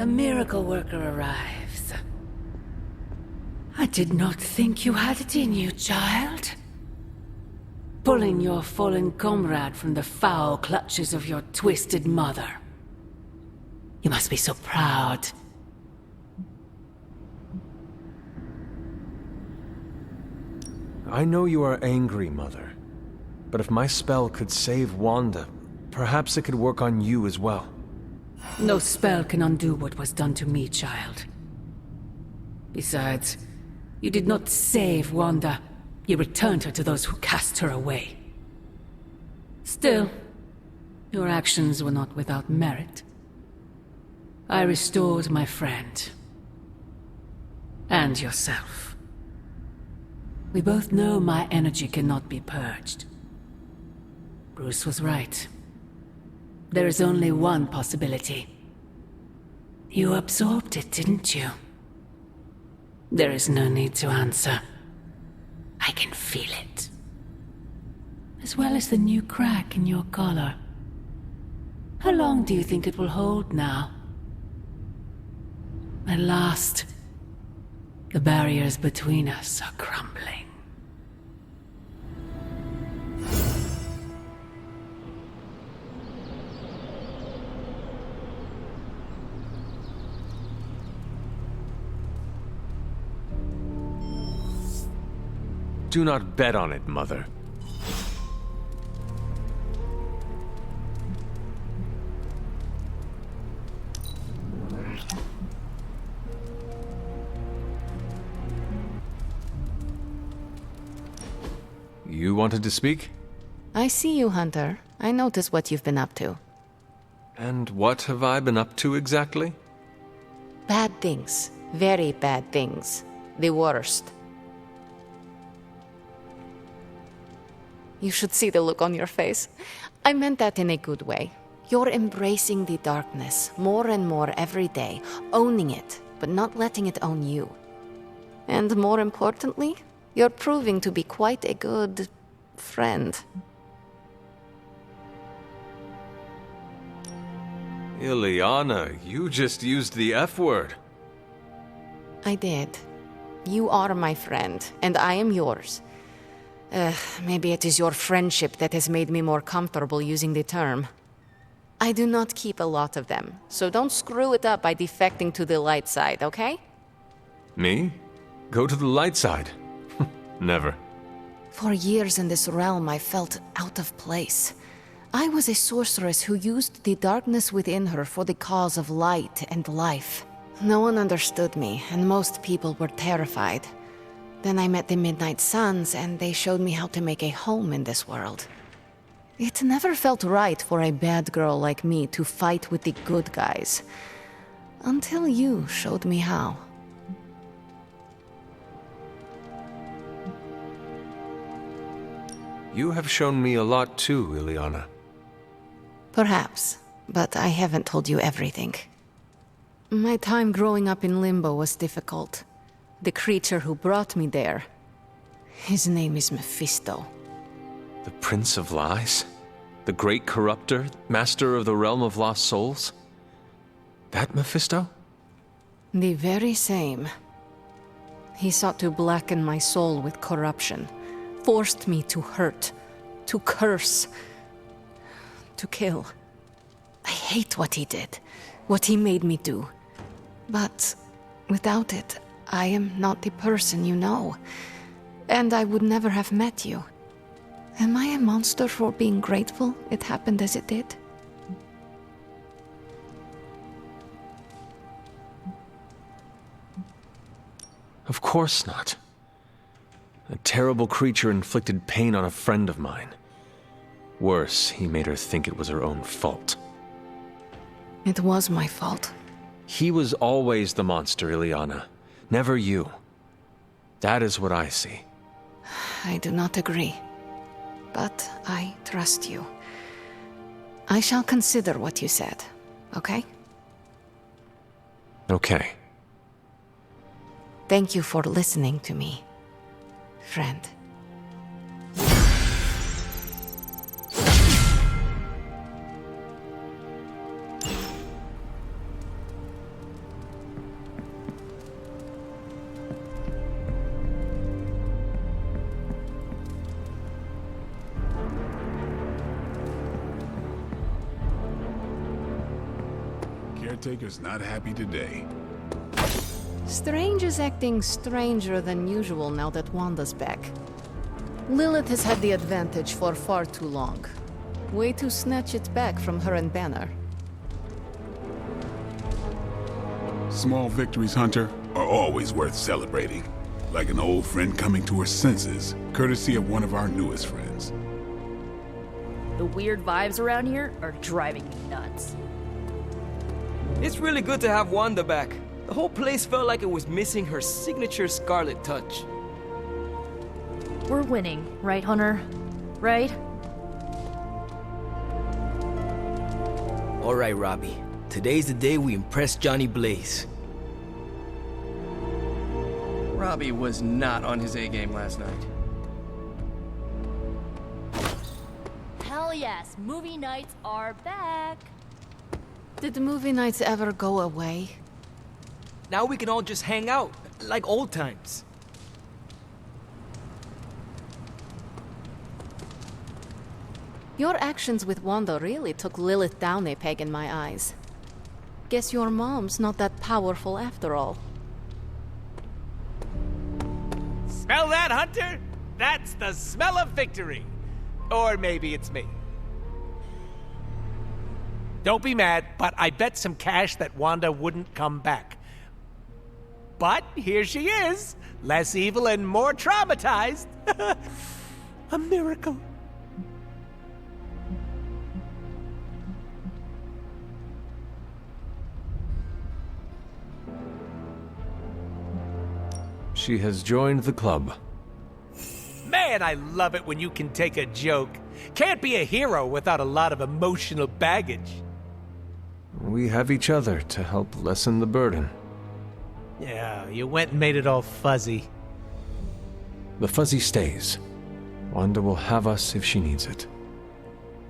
the miracle worker arrives. I did not think you had it in you, child. Pulling your fallen comrade from the foul clutches of your twisted mother. You must be so proud. I know you are angry, Mother. But if my spell could save Wanda, perhaps it could work on you as well. No spell can undo what was done to me, child. Besides, you did not save Wanda. You returned her to those who cast her away. Still, your actions were not without merit. I restored my friend. And yourself. We both know my energy cannot be purged. Bruce was right. There is only one possibility. You absorbed it, didn't you? There is no need to answer. I can feel it. As well as the new crack in your collar. How long do you think it will hold now? At last, the barriers between us are crumbling. Do not bet on it, Mother. You wanted to speak? I see you, Hunter. I notice what you've been up to. And what have I been up to exactly? Bad things. Very bad things. The worst. You should see the look on your face. I meant that in a good way. You're embracing the darkness more and more every day, owning it, but not letting it own you. And more importantly, you're proving to be quite a good friend. Ileana, you just used the F word. I did. You are my friend, and I am yours. Maybe it is your friendship that has made me more comfortable using the term. I do not keep a lot of them, so don't screw it up by defecting to the light side, okay? Me? Go to the light side? Never. For years in this realm, I felt out of place. I was a sorceress who used the darkness within her for the cause of light and life. No one understood me, and most people were terrified. Then I met the Midnight Suns, and they showed me how to make a home in this world. It never felt right for a bad girl like me to fight with the good guys. Until you showed me how. You have shown me a lot too, Ileana. Perhaps, but I haven't told you everything. My time growing up in Limbo was difficult. The creature who brought me there, his name is Mephisto. The Prince of Lies? The Great Corruptor? Master of the Realm of Lost Souls? That Mephisto? The very same. He sought to blacken my soul with corruption, forced me to hurt, to curse, to kill. I hate what he did, what he made me do. But without it, I am not the person you know, and I would never have met you. Am I a monster for being grateful it happened as it did? Of course not. A terrible creature inflicted pain on a friend of mine. Worse, he made her think it was her own fault. It was my fault. He was always the monster, Ileana. Never you. That is what I see. I do not agree. But I trust you. I shall consider what you said, okay? Okay. Thank you for listening to me, friend. caretaker's not happy today. Strange is acting stranger than usual now that Wanda's back. Lilith has had the advantage for far too long. Way to snatch it back from her and Banner. Small victories, Hunter, are always worth celebrating. Like an old friend coming to her senses, courtesy of one of our newest friends. The weird vibes around here are driving me nuts. It's really good to have Wanda back. The whole place felt like it was missing her signature Scarlet touch. We're winning, right, Hunter? Right? All right, Robbie. Today's the day we impress Johnny Blaze. Robbie was not on his A-game last night. Hell yes, movie nights are back. Did the movie nights ever go away? Now we can all just hang out, like old times. Your actions with Wanda really took Lilith down a peg in my eyes. Guess your mom's not that powerful after all. Smell that, Hunter? That's the smell of victory. Or maybe it's me. Don't be mad, but I bet some cash that Wanda wouldn't come back. But here she is, less evil and more traumatized. A miracle. She has joined the club. Man, I love it when you can take a joke. Can't be a hero without a lot of emotional baggage. We have each other to help lessen the burden. Yeah, you went and made it all fuzzy. The fuzzy stays. Wanda will have us if she needs it.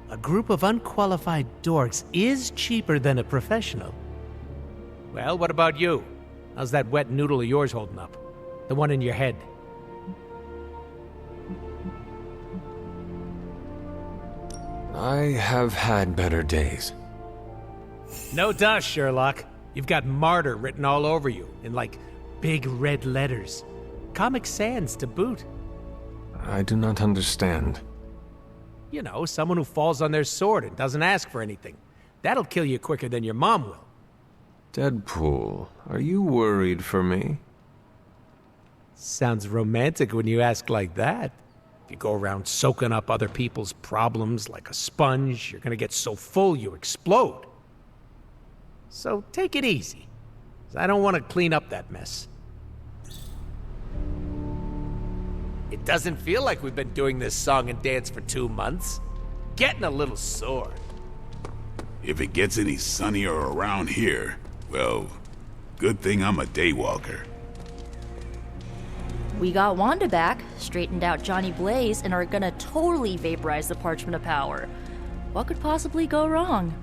A group of unqualified dorks is cheaper than a professional. Well, what about you? How's that wet noodle of yours holding up? The one in your head. I have had better days. No dust, Sherlock. You've got martyr written all over you in, like, big red letters. Comic Sans to boot. I do not understand. You know, someone who falls on their sword and doesn't ask for anything. That'll kill you quicker than your mom will. Deadpool, are you worried for me? Sounds romantic when you ask like that. If you go around soaking up other people's problems like a sponge, you're gonna get so full you explode. So take it easy, 'cause I don't want to clean up that mess. It doesn't feel like we've been doing this song and dance for 2 months. Getting a little sore. If it gets any sunnier around here, well, good thing I'm a daywalker. We got Wanda back, straightened out Johnny Blaze, and are gonna totally vaporize the Parchment of Power. What could possibly go wrong?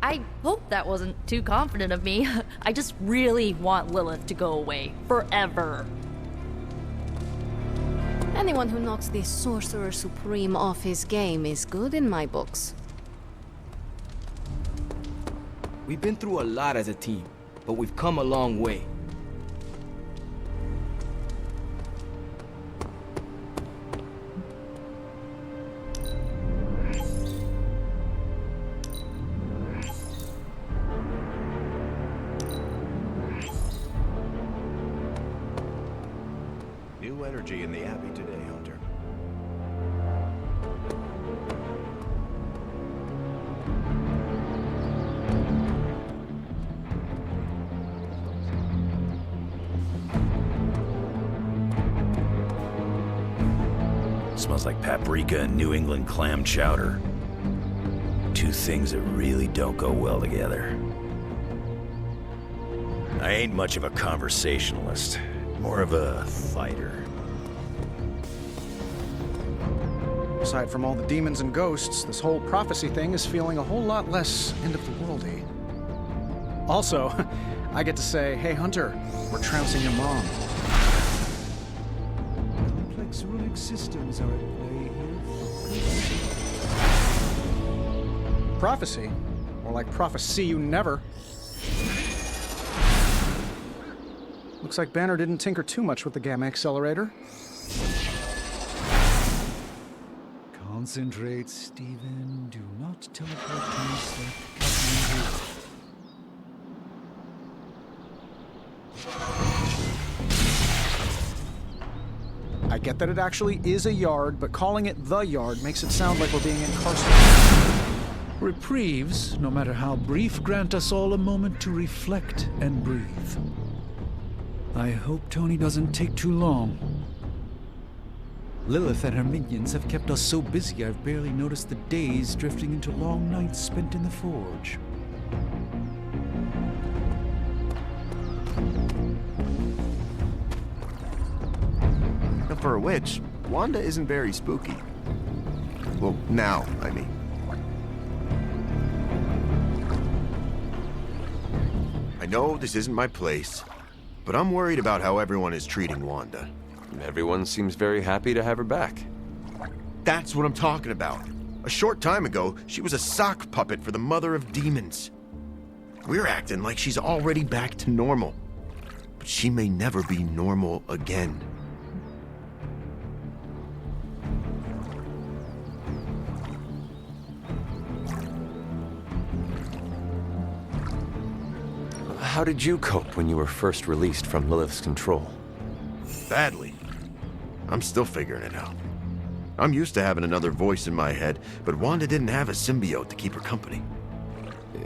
I hope that wasn't too confident of me. I just really want Lilith to go away. Forever. Anyone who knocks the Sorcerer Supreme off his game is good in my books. We've been through a lot as a team, but we've come a long way. New energy in the Abbey today, Hunter. Smells like paprika and New England clam chowder. Two things that really don't go well together. I ain't much of a conversationalist. More of a fighter. Aside from all the demons and ghosts, this whole prophecy thing is feeling a whole lot less end-of-the-worldy. Also, I get to say, hey Hunter, we're trouncing your mom. Complex runic systems are at play here. Prophecy? More like prophecy you never. Looks like Banner didn't tinker too much with the gamma accelerator. Concentrate, Stephen. Do not teleport to yourself. I get that it actually is a yard, but calling it the yard makes it sound like we're being incarcerated. Reprieves, no matter how brief, grant us all a moment to reflect and breathe. I hope Tony doesn't take too long. Lilith and her minions have kept us so busy I've barely noticed the days drifting into long nights spent in the forge. For a witch, Wanda isn't very spooky. Well, now, I mean. I know this isn't my place, but I'm worried about how everyone is treating Wanda. Everyone seems very happy to have her back. That's what I'm talking about. A short time ago, she was a sock puppet for the Mother of Demons. We're acting like she's already back to normal. But she may never be normal again. How did you cope when you were first released from Lilith's control? Badly. I'm still figuring it out. I'm used to having another voice in my head, but Wanda didn't have a symbiote to keep her company.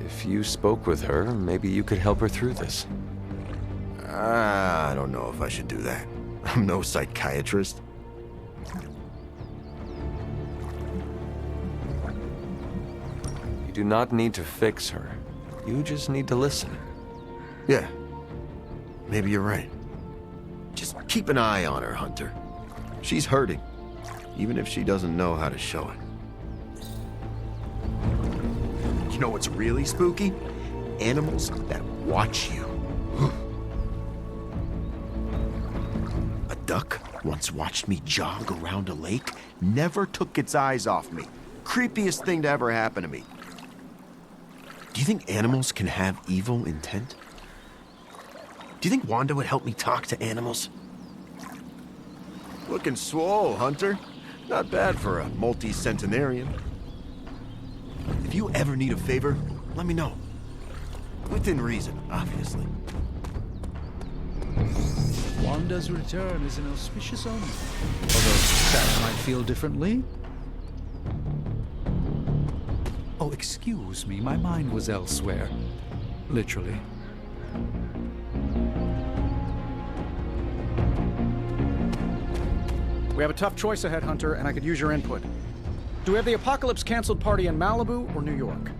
If you spoke with her, maybe you could help her through this. I don't know if I should do that. I'm no psychiatrist. You do not need to fix her. You just need to listen. Yeah. Maybe you're right. Just keep an eye on her, Hunter. She's hurting, even if she doesn't know how to show it. You know what's really spooky? Animals that watch you. A duck once watched me jog around a lake, never took its eyes off me. Creepiest thing to ever happen to me. Do you think animals can have evil intent? Do you think Wanda would help me talk to animals? Looking swole, Hunter. Not bad for a multi-centenarian. If you ever need a favor, let me know. Within reason, obviously. Wanda's return is an auspicious omen. Although that might feel differently. Oh, excuse me, my mind was elsewhere. Literally. We have a tough choice ahead, Hunter, and I could use your input. Do we have the Apocalypse canceled party in Malibu or New York?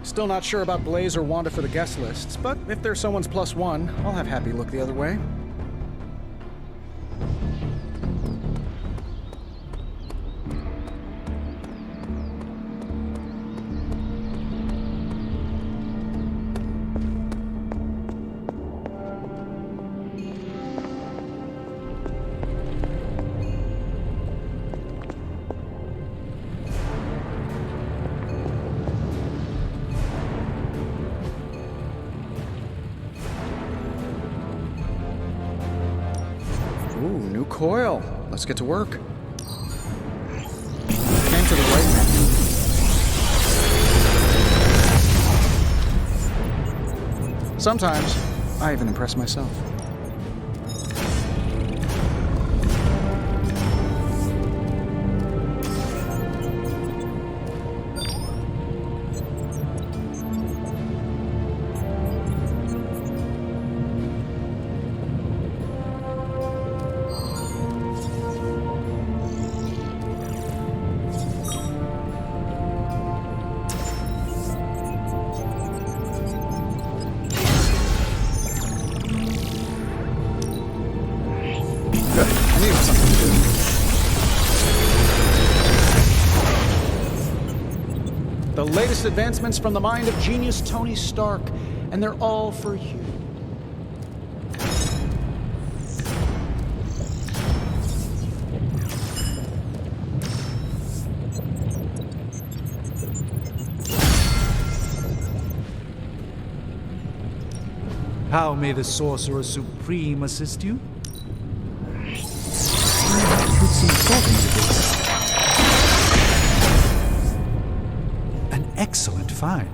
Still not sure about Blaze or Wanda for the guest lists, but if they're someone's +1, I'll have Happy look the other way. Ooh, new coil. Let's get to work. Came to the right man. Sometimes, I even impress myself. The latest advancements from the mind of genius Tony Stark, and they're all for you. How may the Sorcerer Supreme assist you? Put some thought into this. An excellent find.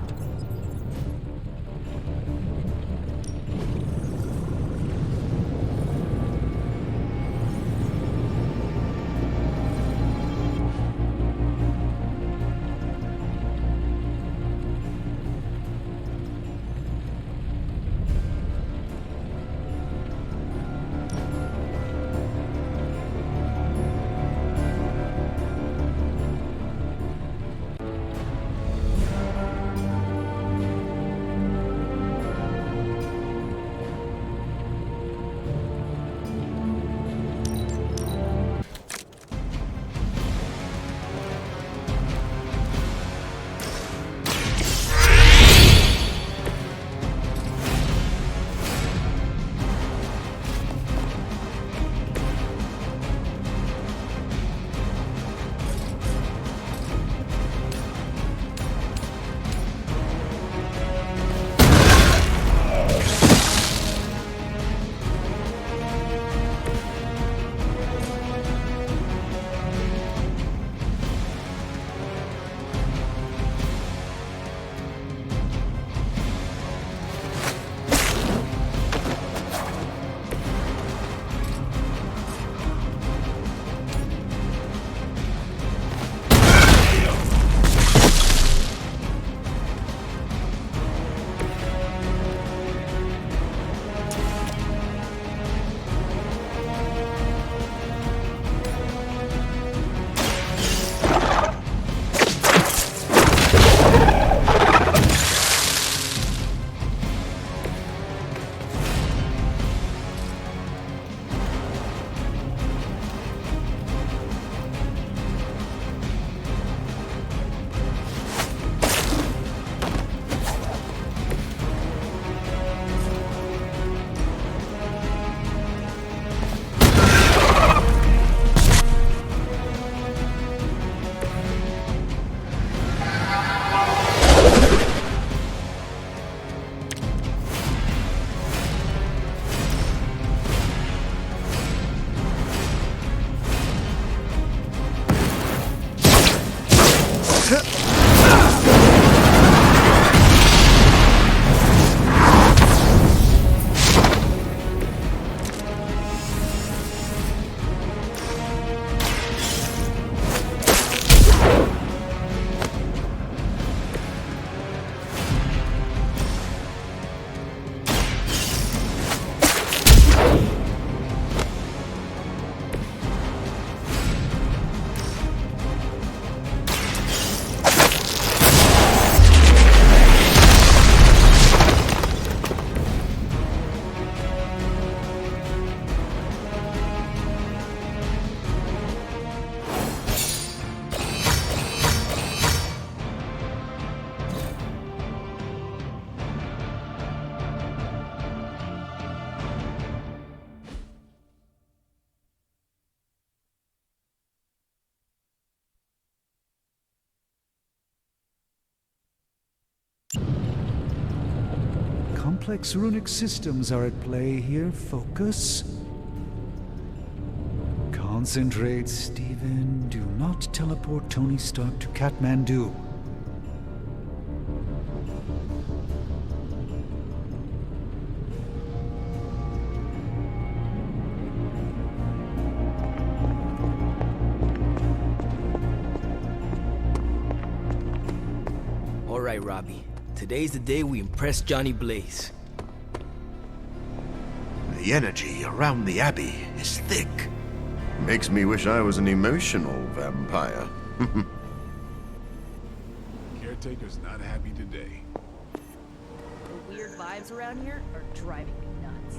Complex runic systems are at play here. Focus. Concentrate, Stephen. Do not teleport Tony Stark to Kathmandu. All right, Robbie. Today's the day we impress Johnny Blaze. The energy around the Abbey is thick. Makes me wish I was an emotional vampire. Caretaker's not happy today. The weird vibes around here are driving me nuts.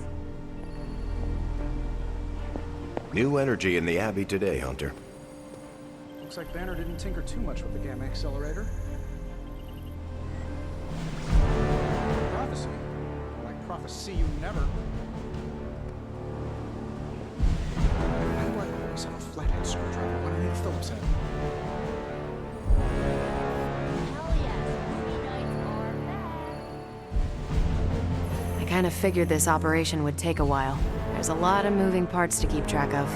New energy in the Abbey today, Hunter. Looks like Banner didn't tinker too much with the gamma accelerator. Prophecy? Like prophecy you never. Why do I always have a flathead screwdriver when I need a Phillips head? Hell yes, movie nights are back. I kind of figured this operation would take a while. There's a lot of moving parts to keep track of.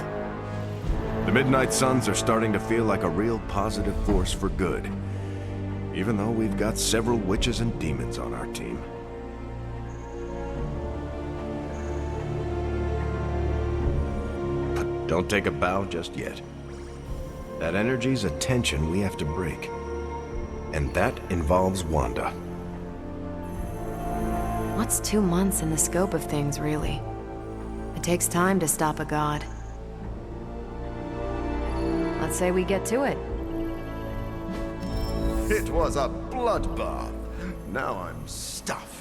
The Midnight Suns are starting to feel like a real positive force for good, even though we've got several witches and demons on our team. But don't take a bow just yet. That energy's a tension we have to break, and that involves Wanda. What's 2 months in the scope of things, really? It takes time to stop a god. Let's say we get to it. It was a bloodbath. Now I'm stuffed.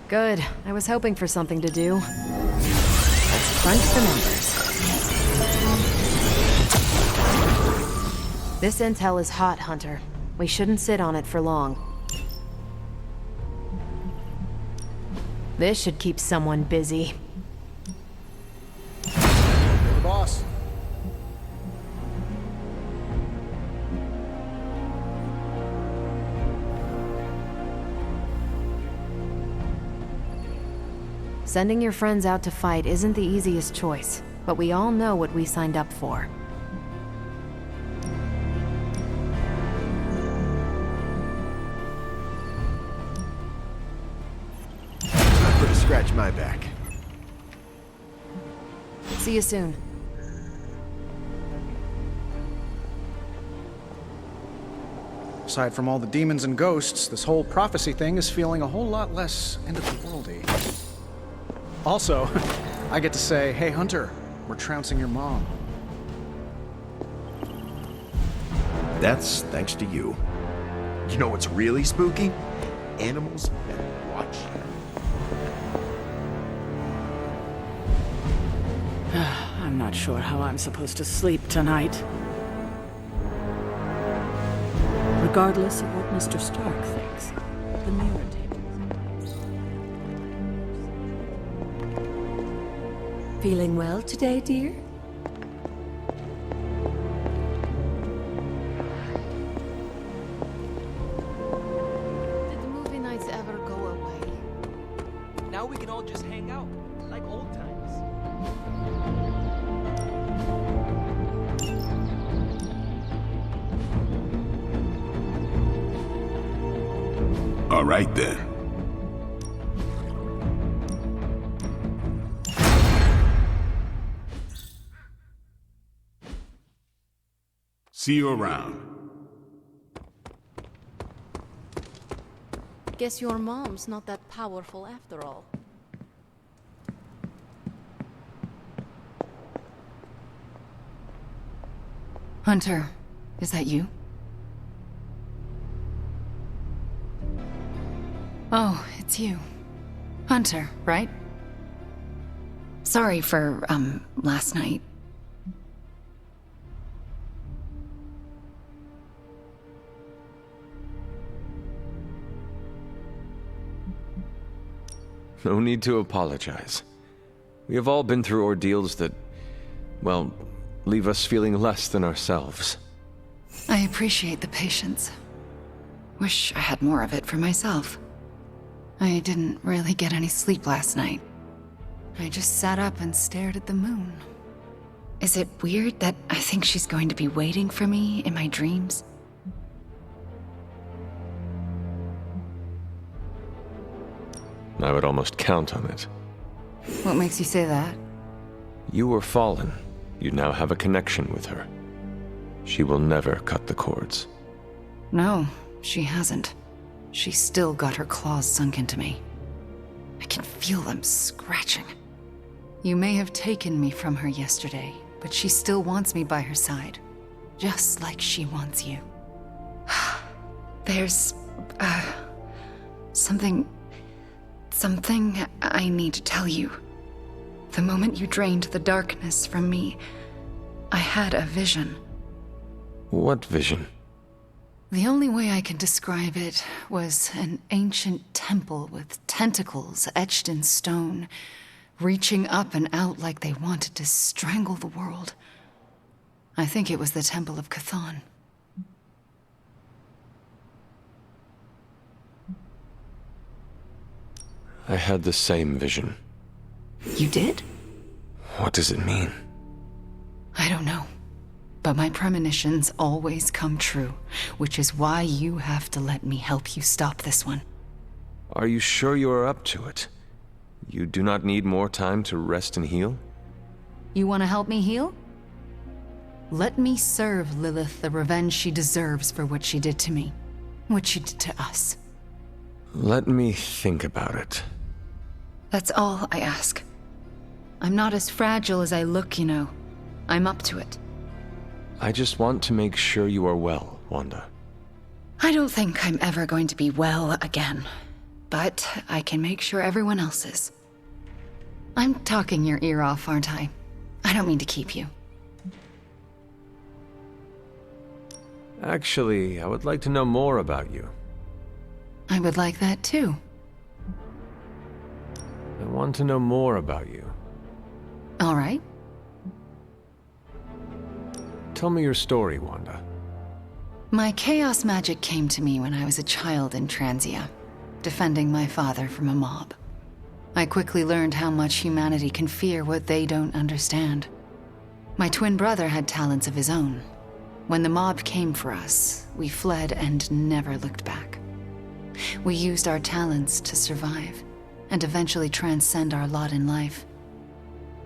Good. I was hoping for something to do. Let's crunch the numbers. This intel is hot, Hunter. We shouldn't sit on it for long. This should keep someone busy. Hey, boss. Sending your friends out to fight isn't the easiest choice, but we all know what we signed up for. I'm gonna scratch my back. See you soon. Aside from all the demons and ghosts, this whole prophecy thing is feeling a whole lot less end of the world-y. Also, I get to say, hey Hunter, we're trouncing your mom. That's thanks to you. You know what's really spooky? Animals that watch you. I'm not sure how I'm supposed to sleep tonight. Regardless of what Mr. Stark thinks, the mirror table. Feeling well today, dear? Did the movie nights ever go away? Now we can all just hang out, like old times. All right then. See you around. Guess your mom's not that powerful after all. Hunter, is that you? Oh, it's you. Hunter, right? Sorry for, last night. No need to apologize. We have all been through ordeals that, well, leave us feeling less than ourselves. I appreciate the patience. Wish I had more of it for myself. I didn't really get any sleep last night. I just sat up and stared at the moon. Is it weird that I think she's going to be waiting for me in my dreams? I would almost count on it. What makes you say that? You were fallen. You now have a connection with her. She will never cut the cords. No, she hasn't. She's still got her claws sunk into me. I can feel them scratching. You may have taken me from her yesterday, but she still wants me by her side. Just like she wants you. There's, something I need to tell you. The moment you drained the darkness from me, I had a vision. What vision? The only way I can describe it was an ancient temple with tentacles etched in stone, reaching up and out like they wanted to strangle the world. I think it was the Temple of Chthon. I had the same vision. You did? What does it mean? I don't know. But my premonitions always come true, which is why you have to let me help you stop this one. Are you sure you are up to it? You do not need more time to rest and heal? You want to help me heal? Let me serve Lilith the revenge she deserves for what she did to me. What she did to us. Let me think about it. That's all I ask. I'm not as fragile as I look, you know. I'm up to it. I just want to make sure you are well, Wanda. I don't think I'm ever going to be well again. But I can make sure everyone else is. I'm talking your ear off, aren't I? I don't mean to keep you. Actually, I would like to know more about you. I would like that too. I want to know more about you. All right. Tell me your story, Wanda. My chaos magic came to me when I was a child in Transia, defending my father from a mob. I quickly learned how much humanity can fear what they don't understand. My twin brother had talents of his own. When the mob came for us, we fled and never looked back. We used our talents to survive, and eventually transcend our lot in life.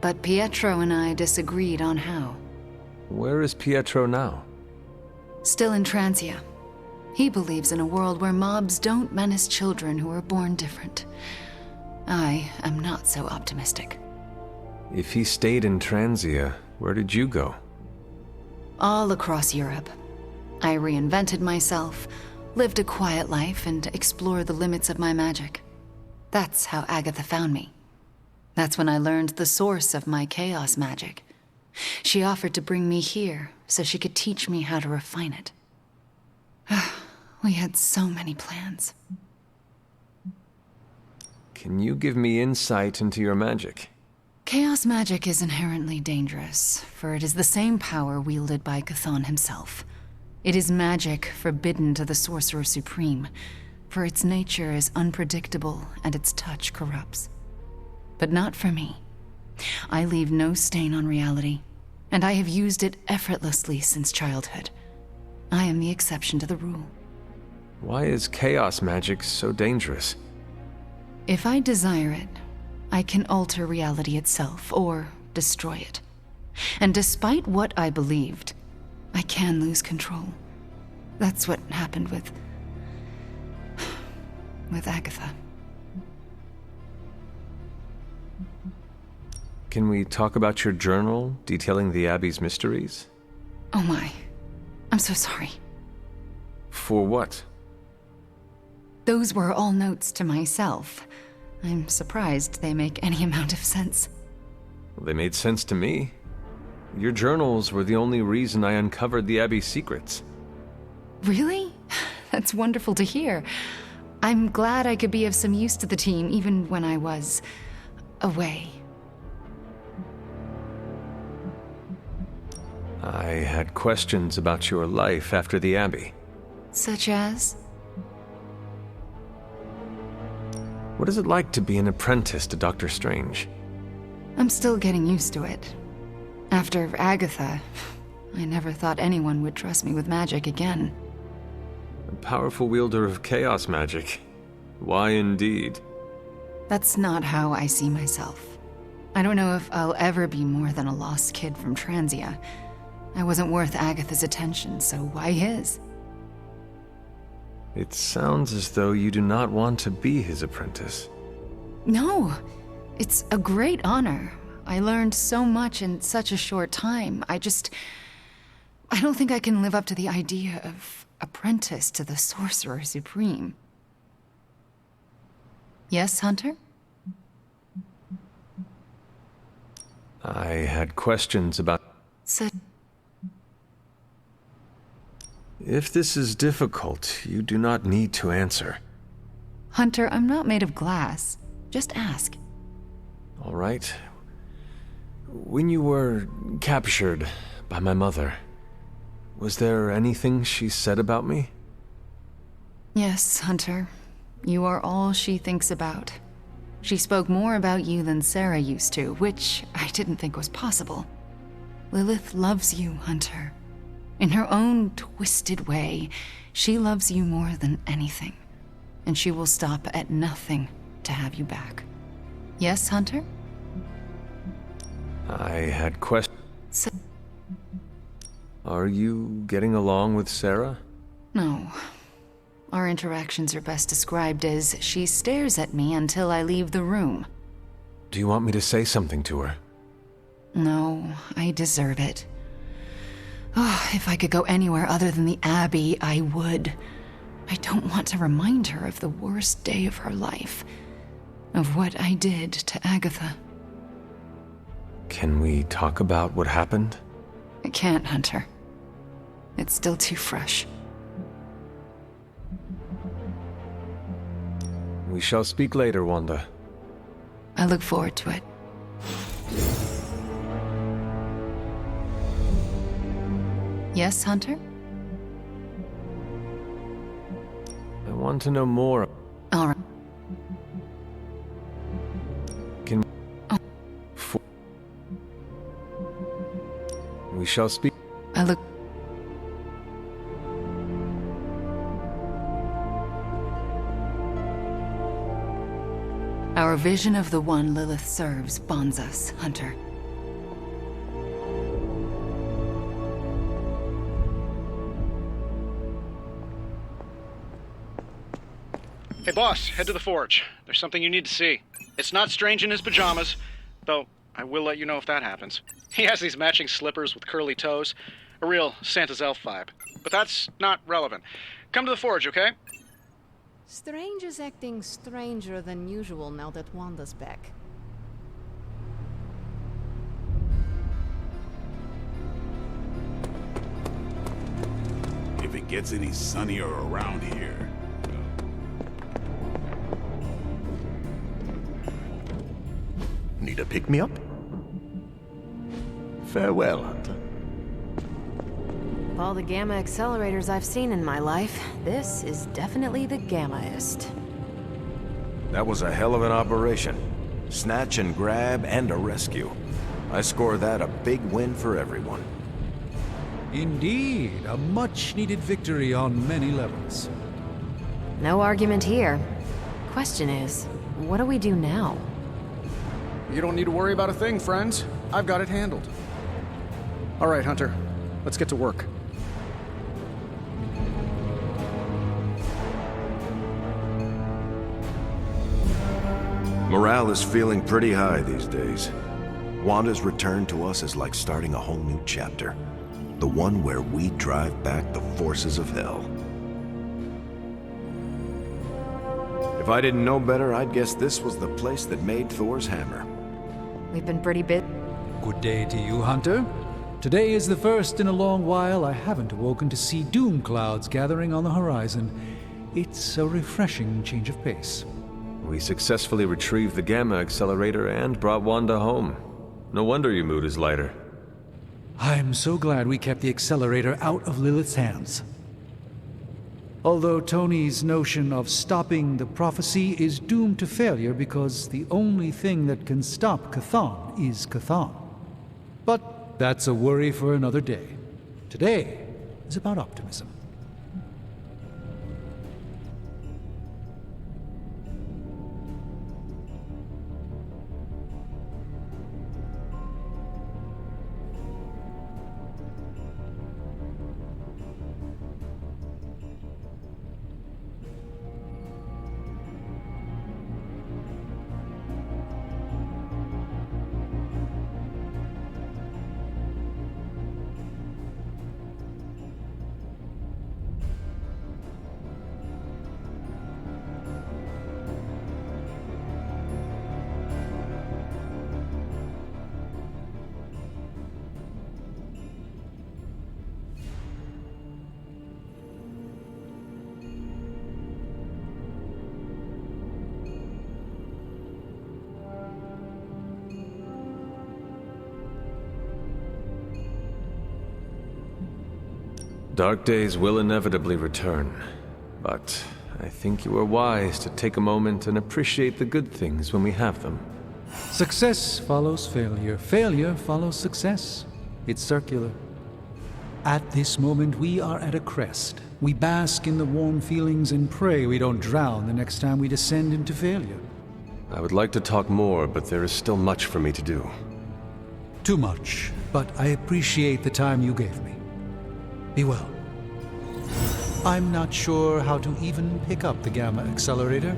But Pietro and I disagreed on how. Where is Pietro now? Still in Transia. He believes in a world where mobs don't menace children who are born different. I am not so optimistic. If he stayed in Transia, where did you go? All across Europe. I reinvented myself, lived a quiet life, and explored the limits of my magic. That's how Agatha found me. That's when I learned the source of my chaos magic. She offered to bring me here so she could teach me how to refine it. We had so many plans. Can you give me insight into your magic? Chaos magic is inherently dangerous, for it is the same power wielded by Chthon himself. It is magic forbidden to the Sorcerer Supreme, for its nature is unpredictable and its touch corrupts. But not for me. I leave no stain on reality, and I have used it effortlessly since childhood. I am the exception to the rule. Why is chaos magic so dangerous? If I desire it, I can alter reality itself, or destroy it. And despite what I believed, I can lose control. That's what happened with Agatha. Can we talk about your journal detailing the Abbey's mysteries? Oh my. I'm so sorry. For what? Those were all notes to myself. I'm surprised they make any amount of sense. Well, they made sense to me. Your journals were the only reason I uncovered the Abbey's secrets. Really? That's wonderful to hear. I'm glad I could be of some use to the team, even when I was away. I had questions about your life after the Abbey. Such as? What is it like to be an apprentice to Dr. Strange? I'm still getting used to it. After Agatha, I never thought anyone would trust me with magic again. A powerful wielder of chaos magic. Why indeed? That's not how I see myself. I don't know if I'll ever be more than a lost kid from Transia. I wasn't worth Agatha's attention, so why his? It sounds as though you do not want to be his apprentice. No, it's a great honor. I learned so much in such a short time. I don't think I can live up to the idea of apprentice to the Sorcerer Supreme. Yes, Hunter? I had questions about... If this is difficult, you do not need to answer. Hunter, I'm not made of glass. Just ask. All right. When you were captured by my mother, was there anything she said about me? Yes, Hunter. You are all she thinks about. She spoke more about you than Sarah used to, which I didn't think was possible. Lilith loves you, Hunter. In her own twisted way, she loves you more than anything. And she will stop at nothing to have you back. Yes, Hunter? I had questions. Are you getting along with Sarah? No. Our interactions are best described as she stares at me until I leave the room. Do you want me to say something to her? No, I deserve it. Oh, if I could go anywhere other than the Abbey, I would. I don't want to remind her of the worst day of her life. Of what I did to Agatha. Can we talk about what happened? I can't, Hunter. It's still too fresh. We shall speak later, Wanda. I look forward to it. Yes, Hunter? I want to know more. All right. Can we shall speak. I look. Our vision of the one Lilith serves bonds us, Hunter. Hey boss, head to the forge. There's something you need to see. It's not Strange in his pajamas, though I will let you know if that happens. He has these matching slippers with curly toes. A real Santa's elf vibe. But that's not relevant. Come to the forge, okay? Strange is acting stranger than usual now that Wanda's back. If it gets any sunnier around here. Need a pick-me-up? Farewell, Hunter. Of all the gamma accelerators I've seen in my life, this is definitely the gammaest. That was a hell of an operation. Snatch and grab and a rescue. I score that a big win for everyone. Indeed, a much-needed victory on many levels. No argument here. Question is, what do we do now? You don't need to worry about a thing, friends. I've got it handled. All right, Hunter. Let's get to work. Morale is feeling pretty high these days. Wanda's return to us is like starting a whole new chapter. The one where we drive back the forces of hell. If I didn't know better, I'd guess this was the place that made Thor's hammer. We've been pretty busy. Good day to you, Hunter. Today is the first in a long while I haven't awoken to see doom clouds gathering on the horizon. It's a refreshing change of pace. We successfully retrieved the Gamma Accelerator and brought Wanda home. No wonder your mood is lighter. I'm so glad we kept the accelerator out of Lilith's hands. Although Tony's notion of stopping the prophecy is doomed to failure because the only thing that can stop Chthon is Chthon. But that's a worry for another day. Today is about optimism. Dark days will inevitably return, but I think you are wise to take a moment and appreciate the good things when we have them. Success follows failure. Failure follows success. It's circular. At this moment, we are at a crest. We bask in the warm feelings and pray we don't drown the next time we descend into failure. I would like to talk more, but there is still much for me to do. Too much, but I appreciate the time you gave me. Be well. I'm not sure how to even pick up the Gamma Accelerator.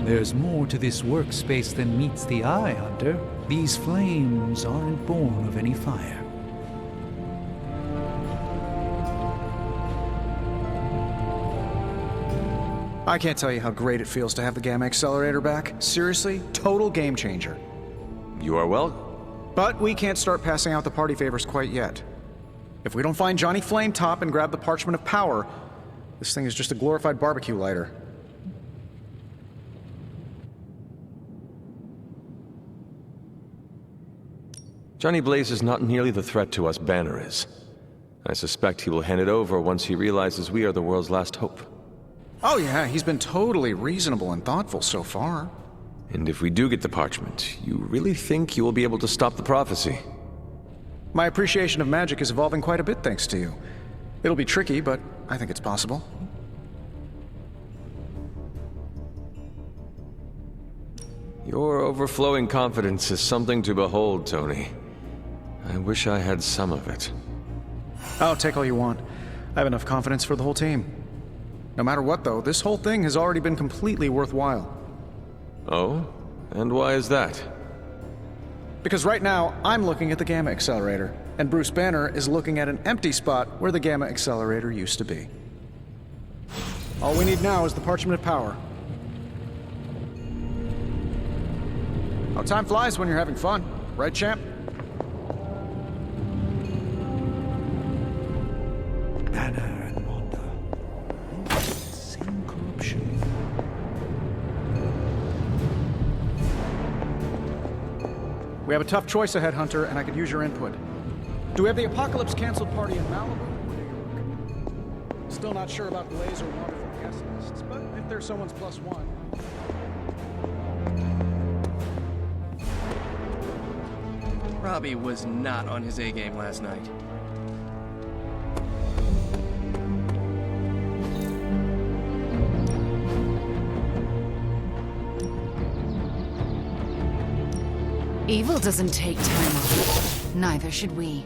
There's more to this workspace than meets the eye, Hunter. These flames aren't born of any fire. I can't tell you how great it feels to have the Gamma Accelerator back. Seriously, total game changer. You are well? But we can't start passing out the party favors quite yet. If we don't find Johnny Flametop and grab the Parchment of Power, this thing is just a glorified barbecue lighter. Johnny Blaze is not nearly the threat to us Banner is. I suspect he will hand it over once he realizes we are the world's last hope. Oh yeah, he's been totally reasonable and thoughtful so far. And if we do get the parchment, you really think you will be able to stop the prophecy? My appreciation of magic is evolving quite a bit thanks to you. It'll be tricky, but I think it's possible. Your overflowing confidence is something to behold, Tony. I wish I had some of it. Oh, take all you want. I have enough confidence for the whole team. No matter what, though, this whole thing has already been completely worthwhile. Oh? And why is that? Because right now, I'm looking at the Gamma Accelerator, and Bruce Banner is looking at an empty spot where the Gamma Accelerator used to be. All we need now is the Parchment of Power. Oh, time flies when you're having fun. Right, champ? Banner and Wanda. Same corruption. We have a tough choice ahead, Hunter, and I could use your input. Do we have the Apocalypse canceled party in Malibu or New York? Still not sure about Blaze or Wanda from guest lists, but if there's someone's plus one... Robbie was not on his A game last night. Evil doesn't take time off. Neither should we.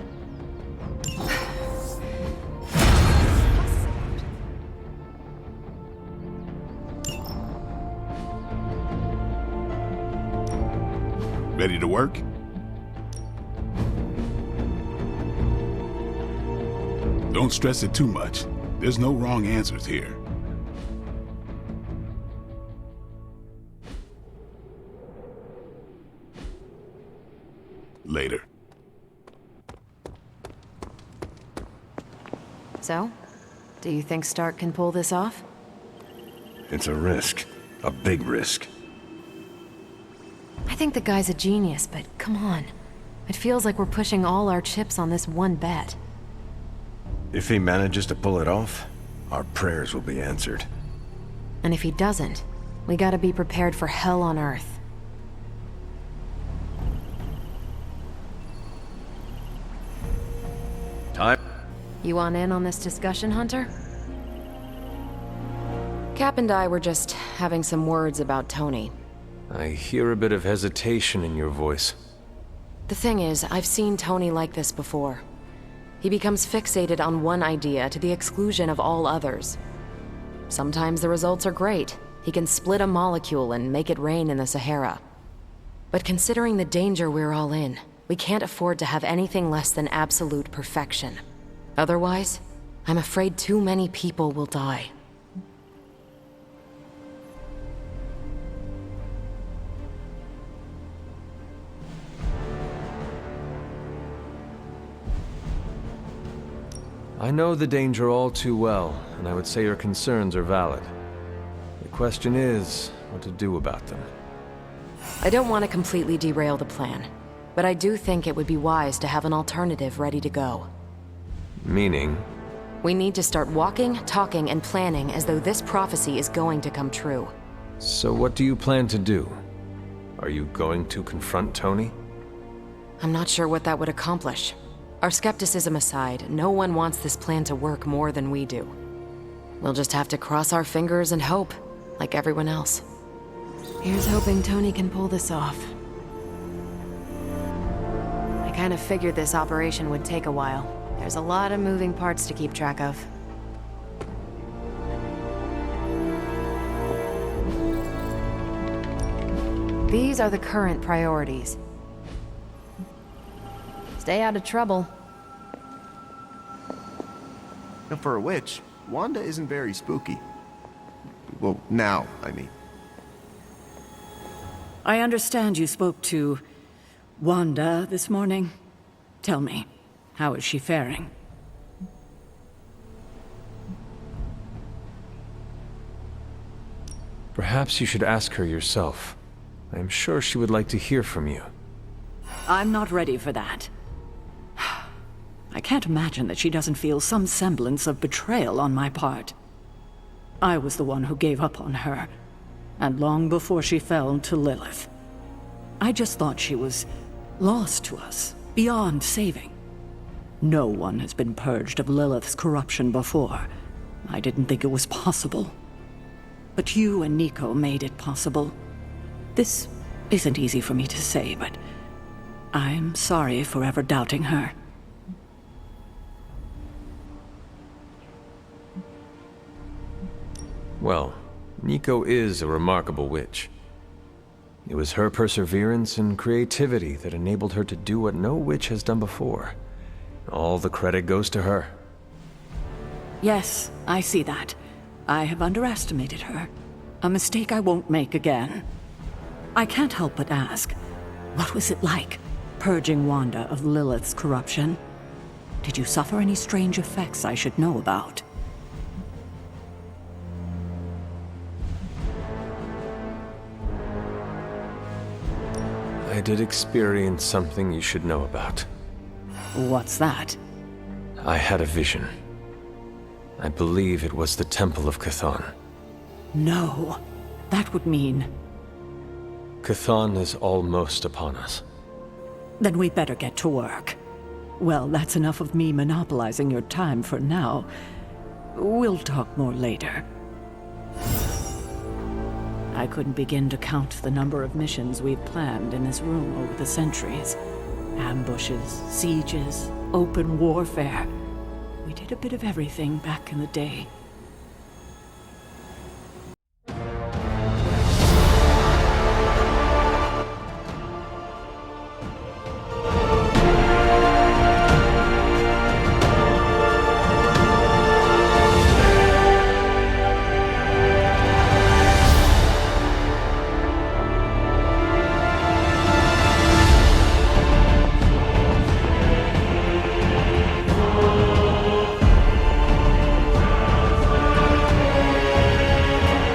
Ready to work? Don't stress it too much. There's no wrong answers here. Later. So, do you think Stark can pull this off? It's a risk. A big risk. I think the guy's a genius, but come on. It feels like we're pushing all our chips on this one bet. If he manages to pull it off, our prayers will be answered. And if he doesn't, we gotta be prepared for hell on Earth. Time. You want in on this discussion, Hunter? Cap and I were just having some words about Tony. I hear a bit of hesitation in your voice. The thing is, I've seen Tony like this before. He becomes fixated on one idea to the exclusion of all others. Sometimes the results are great. He can split a molecule and make it rain in the Sahara. But considering the danger we're all in, we can't afford to have anything less than absolute perfection. Otherwise, I'm afraid too many people will die. I know the danger all too well, and I would say your concerns are valid. The question is, what to do about them. I don't want to completely derail the plan, but I do think it would be wise to have an alternative ready to go. Meaning? We need to start walking, talking, and planning as though this prophecy is going to come true. So what do you plan to do? Are you going to confront Tony? I'm not sure what that would accomplish. Our skepticism aside, no one wants this plan to work more than we do. We'll just have to cross our fingers and hope, like everyone else. Here's hoping Tony can pull this off. I kind of figured this operation would take a while. There's a lot of moving parts to keep track of. These are the current priorities. Stay out of trouble. Now, for a witch, Wanda isn't very spooky. Well, now, I mean. I understand you spoke to Wanda this morning. Tell me, how is she faring? Perhaps you should ask her yourself. I am sure she would like to hear from you. I'm not ready for that. I can't imagine that she doesn't feel some semblance of betrayal on my part. I was the one who gave up on her, and long before she fell to Lilith. I just thought she was lost to us, beyond saving. No one has been purged of Lilith's corruption before. I didn't think it was possible. But you and Nico made it possible. This isn't easy for me to say, but I'm sorry for ever doubting her. Well, Nico is a remarkable witch. It was her perseverance and creativity that enabled her to do what no witch has done before. All the credit goes to her. Yes, I see that. I have underestimated her. A mistake I won't make again. I can't help but ask, what was it like, purging Wanda of Lilith's corruption? Did you suffer any strange effects I should know about? I did experience something you should know about. What's that? I had a vision. I believe it was the Temple of Chthon. No. That would mean... Chthon is almost upon us. Then we better get to work. Well, that's enough of me monopolizing your time for now. We'll talk more later. I couldn't begin to count the number of missions we've planned in this room over the centuries. Ambushes, sieges, open warfare. We did a bit of everything back in the day.